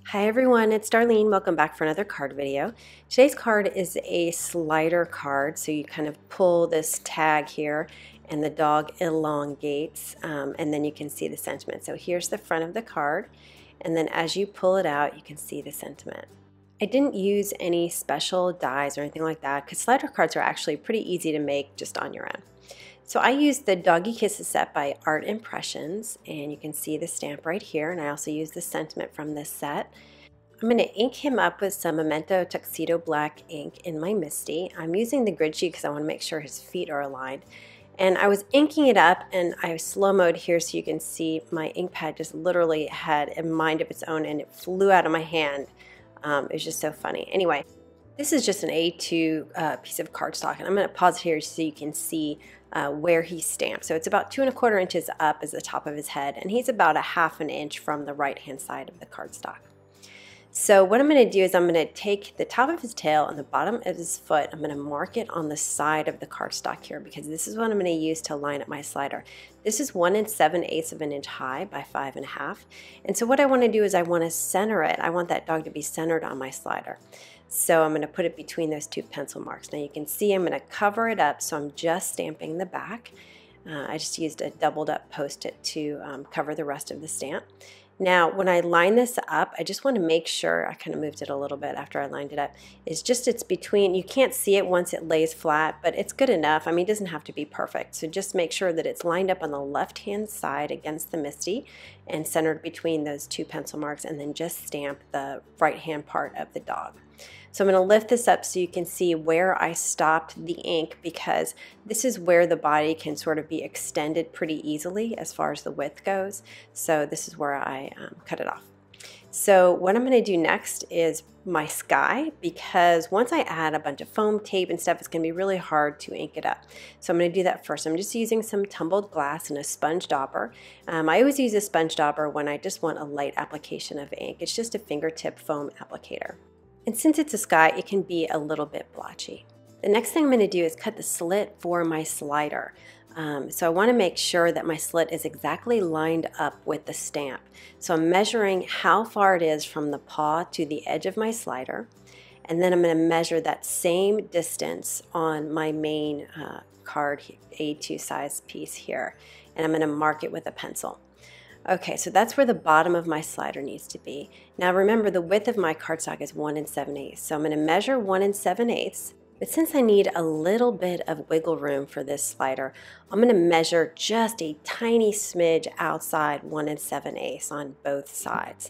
Hi everyone, it's Darlene. Welcome back for another card video. Today's card is a slider card, so you kind of pull this tag here and the dog elongates and then you can see the sentiment. So here's the front of the card, and then as you pull it out you can see the sentiment. I didn't use any special dies or anything like that because slider cards are actually pretty easy to make just on your own. So I used the Doggy Kisses set by Art Impressions, and you can see the stamp right here, and I also used the sentiment from this set. I'm going to ink him up with some Amento Tuxedo Black ink in my Misty. I'm using the grid sheet because I want to make sure his feet are aligned. And I was inking it up, and I slow-moed here so you can see my ink pad just literally had a mind of its own, and it flew out of my hand. It was just so funny. Anyway, this is just an A2 piece of cardstock, and I'm going to pause here so you can see where he's stamped. So it's about 2¼ inches up as the top of his head, and he's about 1/2 inch from the right-hand side of the cardstock. So what I'm going to do is I'm going to take the top of his tail and the bottom of his foot. I'm going to mark it on the side of the cardstock here because this is what I'm going to use to line up my slider. This is 1 7/8 of an inch high by 5½. And so what I want to do is I want to center it. I want that dog to be centered on my slider. So I'm going to put it between those two pencil marks. Now you can see I'm going to cover it up, so I'm just stamping the back. I just used a doubled up Post-it to cover the rest of the stamp. Now when I line this up, I just want to make sure, I kind of moved it a little bit after I lined it up, it's between, you can't see it once it lays flat, but it's good enough. I mean, it doesn't have to be perfect, so just make sure that it's lined up on the left hand side against the Misty and centered between those two pencil marks, and then just stamp the right hand part of the dog. So I'm going to lift this up so you can see where I stopped the ink, because this is where the body can sort of be extended pretty easily as far as the width goes. So this is where I cut it off. So what I'm going to do next is my sky, because once I add a bunch of foam tape and stuff, it's going to be really hard to ink it up. So I'm going to do that first. I'm just using some tumbled glass and a sponge dauber. I always use a sponge dauber when I just want a light application of ink. It's just a fingertip foam applicator. And since it's a sky, it can be a little bit blotchy. The next thing I'm going to do is cut the slit for my slider. So I want to make sure that my slit is exactly lined up with the stamp. So I'm measuring how far it is from the paw to the edge of my slider. And then I'm going to measure that same distance on my main card, A2 size piece here. And I'm going to mark it with a pencil. Okay, so that's where the bottom of my slider needs to be. Now remember, the width of my cardstock is 1 7/8. So I'm going to measure 1 7/8. But since I need a little bit of wiggle room for this slider, I'm going to measure just a tiny smidge outside 1 7/8 on both sides.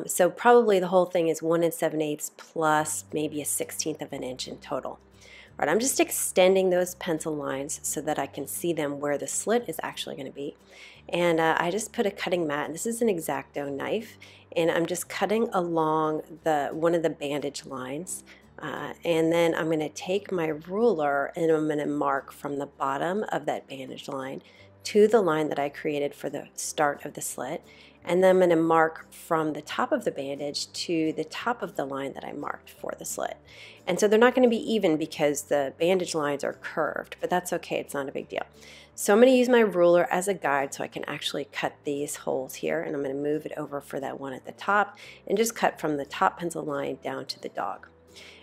So probably the whole thing is 1 7/8 plus maybe 1/16 of an inch in total. All right, I'm just extending those pencil lines so that I can see them where the slit is actually going to be. And I just put a cutting mat. This is an X-Acto knife, and I'm just cutting along one of the bandage lines. And then I'm going to take my ruler and I'm going to mark from the bottom of that bandage line to the line that I created for the start of the slit. And then I'm going to mark from the top of the bandage to the top of the line that I marked for the slit. And so they're not going to be even because the bandage lines are curved, but that's okay, it's not a big deal. So I'm going to use my ruler as a guide so I can actually cut these holes here, and I'm going to move it over for that one at the top and just cut from the top pencil line down to the dog.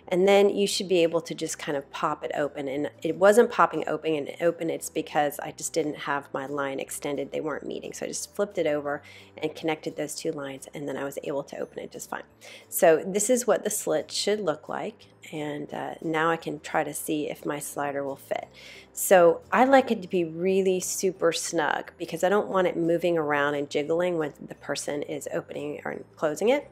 And then you should be able to just kind of pop it open. And it wasn't popping open, it's because I just didn't have my line extended. They weren't meeting. So I just flipped it over and connected those two lines, and then I was able to open it just fine. So this is what the slit should look like. And now I can try to see if my slider will fit. So I like it to be really super snug because I don't want it moving around and jiggling when the person is opening or closing it.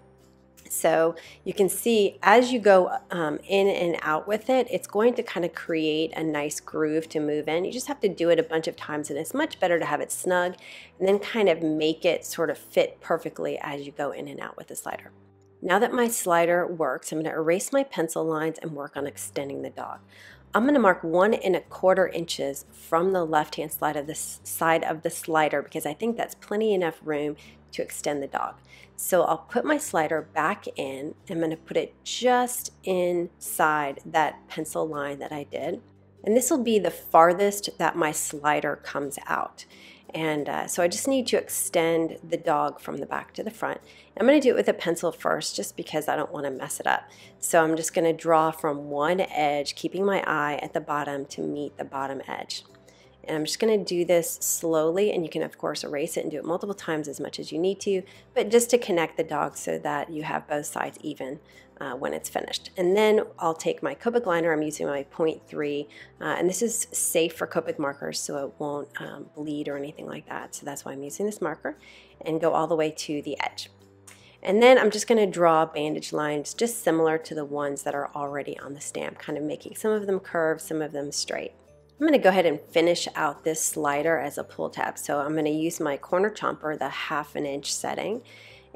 So you can see as you go in and out with it, it's going to kind of create a nice groove to move in. You just have to do it a bunch of times, and it's much better to have it snug and then kind of make it sort of fit perfectly as you go in and out with the slider. Now that my slider works, I'm going to erase my pencil lines and work on extending the dog. I'm going to mark 1 1/4 inches from the left-hand side of the slider because I think that's plenty enough room to extend the dog. So I'll put my slider back in. I'm going to put it just inside that pencil line that I did. And this will be the farthest that my slider comes out. And so I just need to extend the dog from the back to the front. I'm going to do it with a pencil first just because I don't want to mess it up. So I'm just going to draw from one edge, keeping my eye at the bottom to meet the bottom edge. And I'm just going to do this slowly, and you can of course erase it and do it multiple times as much as you need to, but just to connect the dog so that you have both sides even when it's finished. And then I'll take my Copic liner. I'm using my 0.3, and this is safe for Copic markers, so it won't bleed or anything like that. So that's why I'm using this marker, and go all the way to the edge. And then I'm just going to draw bandage lines just similar to the ones that are already on the stamp, kind of making some of them curved, some of them straight. I'm going to go ahead and finish out this slider as a pull tab. So I'm going to use my corner chomper, the 1/2 inch setting,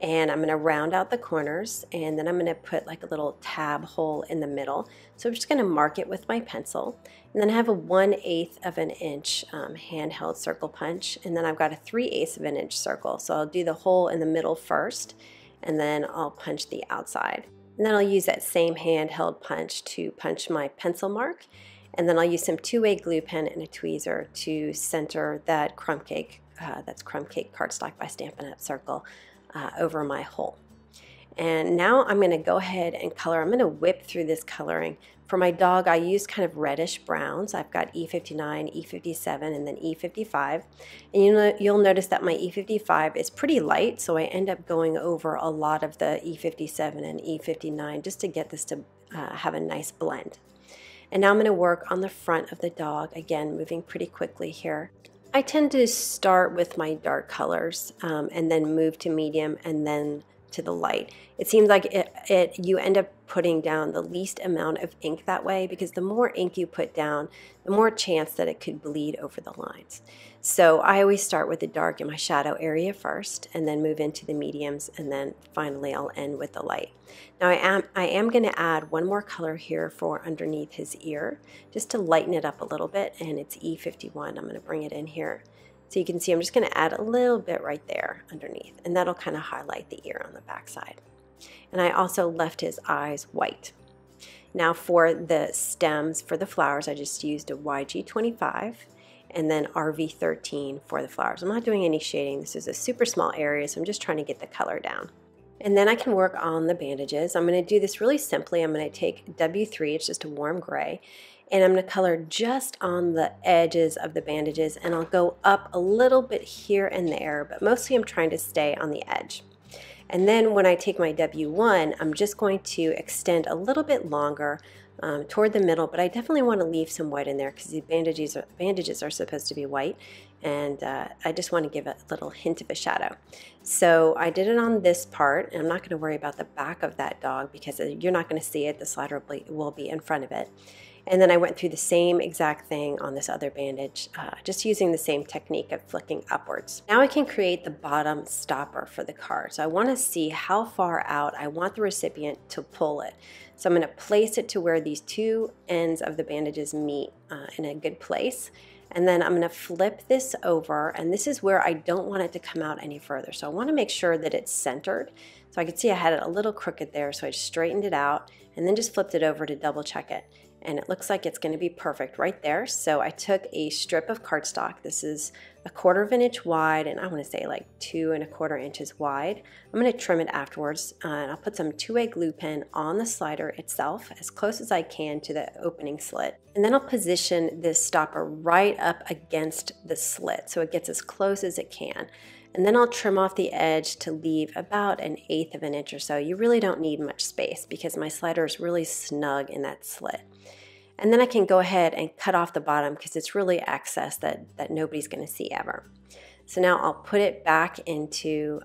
and I'm going to round out the corners, and then I'm going to put like a little tab hole in the middle. So I'm just going to mark it with my pencil, and then I have a 1/8 of an inch handheld circle punch, and then I've got a 3/8 of an inch circle. So I'll do the hole in the middle first, and then I'll punch the outside. And then I'll use that same handheld punch to punch my pencil mark. And then I'll use some 2-way glue pen and a tweezer to center that crumb cake, that's crumb cake cardstock by Stampin' Up! Circle over my hole. And now I'm going to go ahead and color. I'm going to whip through this coloring. For my dog, I use kind of reddish browns. I've got E59, E57, and then E55. And you'll notice that my E55 is pretty light, so I end up going over a lot of the E57 and E59 just to get this to have a nice blend. And now I'm going to work on the front of the dog, again, moving pretty quickly here. I tend to start with my dark colors and then move to medium and then to the light. It seems like you end up putting down the least amount of ink that way, because the more ink you put down, the more chance that it could bleed over the lines. So I always start with the dark in my shadow area first, and then move into the mediums, and then finally I'll end with the light. Now I am going to add one more color here for underneath his ear, just to lighten it up a little bit, and it's E51. I'm going to bring it in here. So you can see I'm just going to add a little bit right there underneath, and that'll kind of highlight the ear on the back side. And I also left his eyes white. Now for the stems for the flowers, I just used a YG25 and then RV13 for the flowers. I'm not doing any shading. This is a super small area, so I'm just trying to get the color down. And then I can work on the bandages. I'm going to do this really simply. I'm going to take W3, it's just a warm gray, and I'm going to color just on the edges of the bandages, and I'll go up a little bit here and there, but mostly I'm trying to stay on the edge. And then when I take my W1, I'm just going to extend a little bit longer toward the middle, but I definitely want to leave some white in there because the bandages are supposed to be white, and I just want to give it a little hint of a shadow. So I did it on this part, and I'm not going to worry about the back of that dog because you're not going to see it. The slider will be in front of it. And then I went through the same exact thing on this other bandage, just using the same technique of flicking upwards. Now I can create the bottom stopper for the card. So I want to see how far out I want the recipient to pull it. So I'm going to place it to where these two ends of the bandages meet in a good place. And then I'm going to flip this over, and this is where I don't want it to come out any further. So I want to make sure that it's centered. So I could see I had it a little crooked there, so I just straightened it out and then just flipped it over to double check it. And it looks like it's going to be perfect right there. So I took a strip of cardstock. This is 1/4 inch wide, and I want to say like 2 1/4 inches wide. I'm going to trim it afterwards, and I'll put some 2-way glue pen on the slider itself as close as I can to the opening slit. And then I'll position this stopper right up against the slit so it gets as close as it can. And then I'll trim off the edge to leave about 1/8 of an inch or so. You really don't need much space because my slider is really snug in that slit. And then I can go ahead and cut off the bottom because it's really excess that nobody's going to see ever. So now I'll put it back into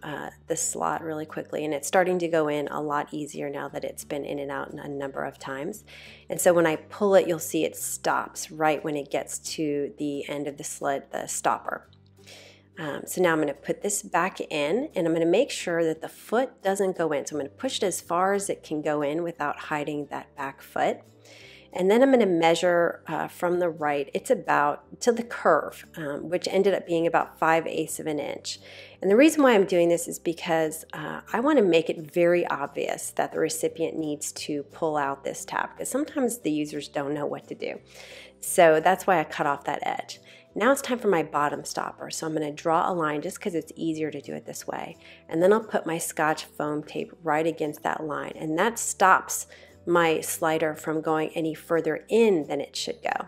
the slot really quickly, and it's starting to go in a lot easier now that it's been in and out a number of times. And so when I pull it, you'll see it stops right when it gets to the end of the slit, the stopper. So now I'm going to put this back in, and I'm going to make sure that the foot doesn't go in. So I'm going to push it as far as it can go in without hiding that back foot. And then I'm going to measure from the right, it's about to the curve, which ended up being about 5/8 of an inch. And the reason why I'm doing this is because I want to make it very obvious that the recipient needs to pull out this tab, because sometimes the users don't know what to do. So that's why I cut off that edge. Now it's time for my bottom stopper. So I'm going to draw a line just because it's easier to do it this way. And then I'll put my Scotch foam tape right against that line. And that stops my slider from going any further in than it should go.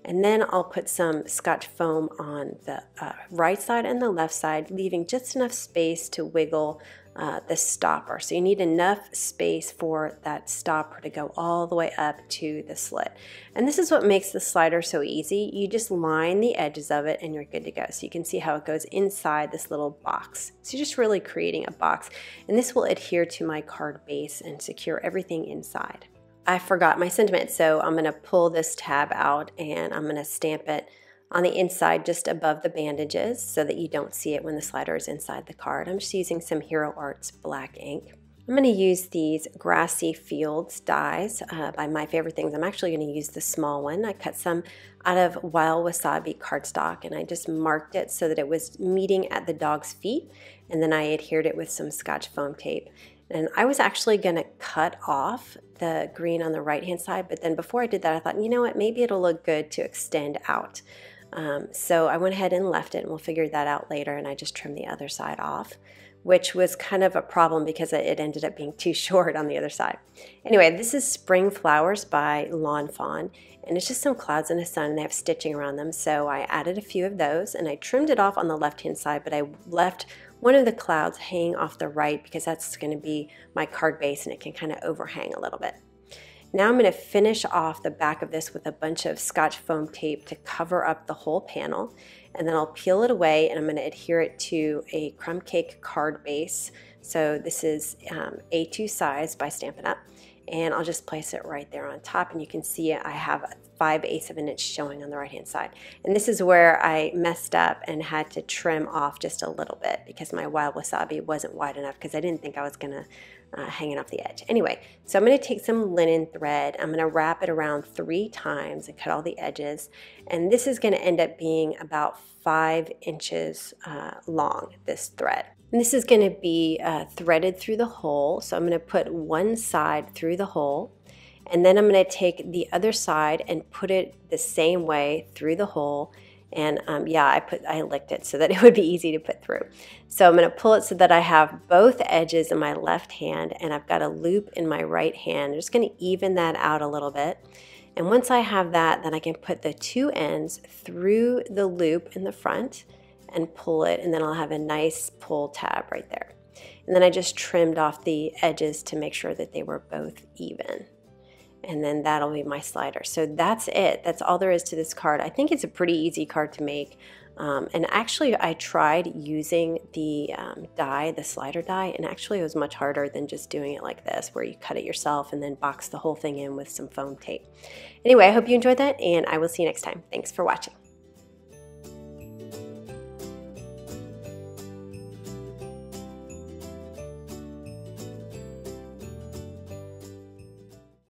And then I'll put some Scotch foam on the right side and the left side, leaving just enough space to wiggle the stopper. So you need enough space for that stopper to go all the way up to the slit. And this is what makes the slider so easy. You just line the edges of it and you're good to go. So you can see how it goes inside this little box. So you're just really creating a box. And this will adhere to my card base and secure everything inside. I forgot my sentiment, so I'm going to pull this tab out and I'm going to stamp it on the inside just above the bandages so that you don't see it when the slider is inside the card. I'm just using some Hero Arts black ink. I'm going to use these Grassy Fields dies by My Favorite Things. I'm actually going to use the small one. I cut some out of Wild Wasabi cardstock and I just marked it so that it was meeting at the dog's feet, and then I adhered it with some Scotch foam tape. And I was actually going to cut off the green on the right hand side, but then before I did that I thought, you know what, maybe it'll look good to extend out. So I went ahead and left it, and we'll figure that out later, and I just trimmed the other side off, which was kind of a problem because it ended up being too short on the other side. Anyway, this is Spring Flowers by Lawn Fawn, and it's just some clouds in the sun and they have stitching around them, so I added a few of those and I trimmed it off on the left hand side, but I left one of the clouds hanging off the right because that's going to be my card base and it can kind of overhang a little bit. Now I'm going to finish off the back of this with a bunch of Scotch foam tape to cover up the whole panel, and then I'll peel it away and I'm going to adhere it to a crumb cake card base. So this is A2 size by Stampin' Up, and I'll just place it right there on top, and you can see I have 5/8 of an inch showing on the right hand side. And this is where I messed up and had to trim off just a little bit because my Wild Wasabi wasn't wide enough because I didn't think I was going to hang it off the edge. Anyway, so I'm going to take some linen thread, I'm going to wrap it around 3 times and cut all the edges, and this is going to end up being about 5 inches long, this thread. And this is going to be threaded through the hole, so I'm going to put one side through the hole, and then I'm going to take the other side and put it the same way through the hole. And yeah, I licked it so that it would be easy to put through. So I'm going to pull it so that I have both edges in my left hand and I've got a loop in my right hand. I'm just going to even that out a little bit. And once I have that, then I can put the 2 ends through the loop in the front and pull it, and then I'll have a nice pull tab right there. And then I just trimmed off the edges to make sure that they were both even. And then that'll be my slider. So that's it. That's all there is to this card. I think it's a pretty easy card to make. And actually I tried using the die, the slider die, and actually it was much harder than just doing it like this, where you cut it yourself and then box the whole thing in with some foam tape. Anyway, I hope you enjoyed that, and I will see you next time. Thanks for watching.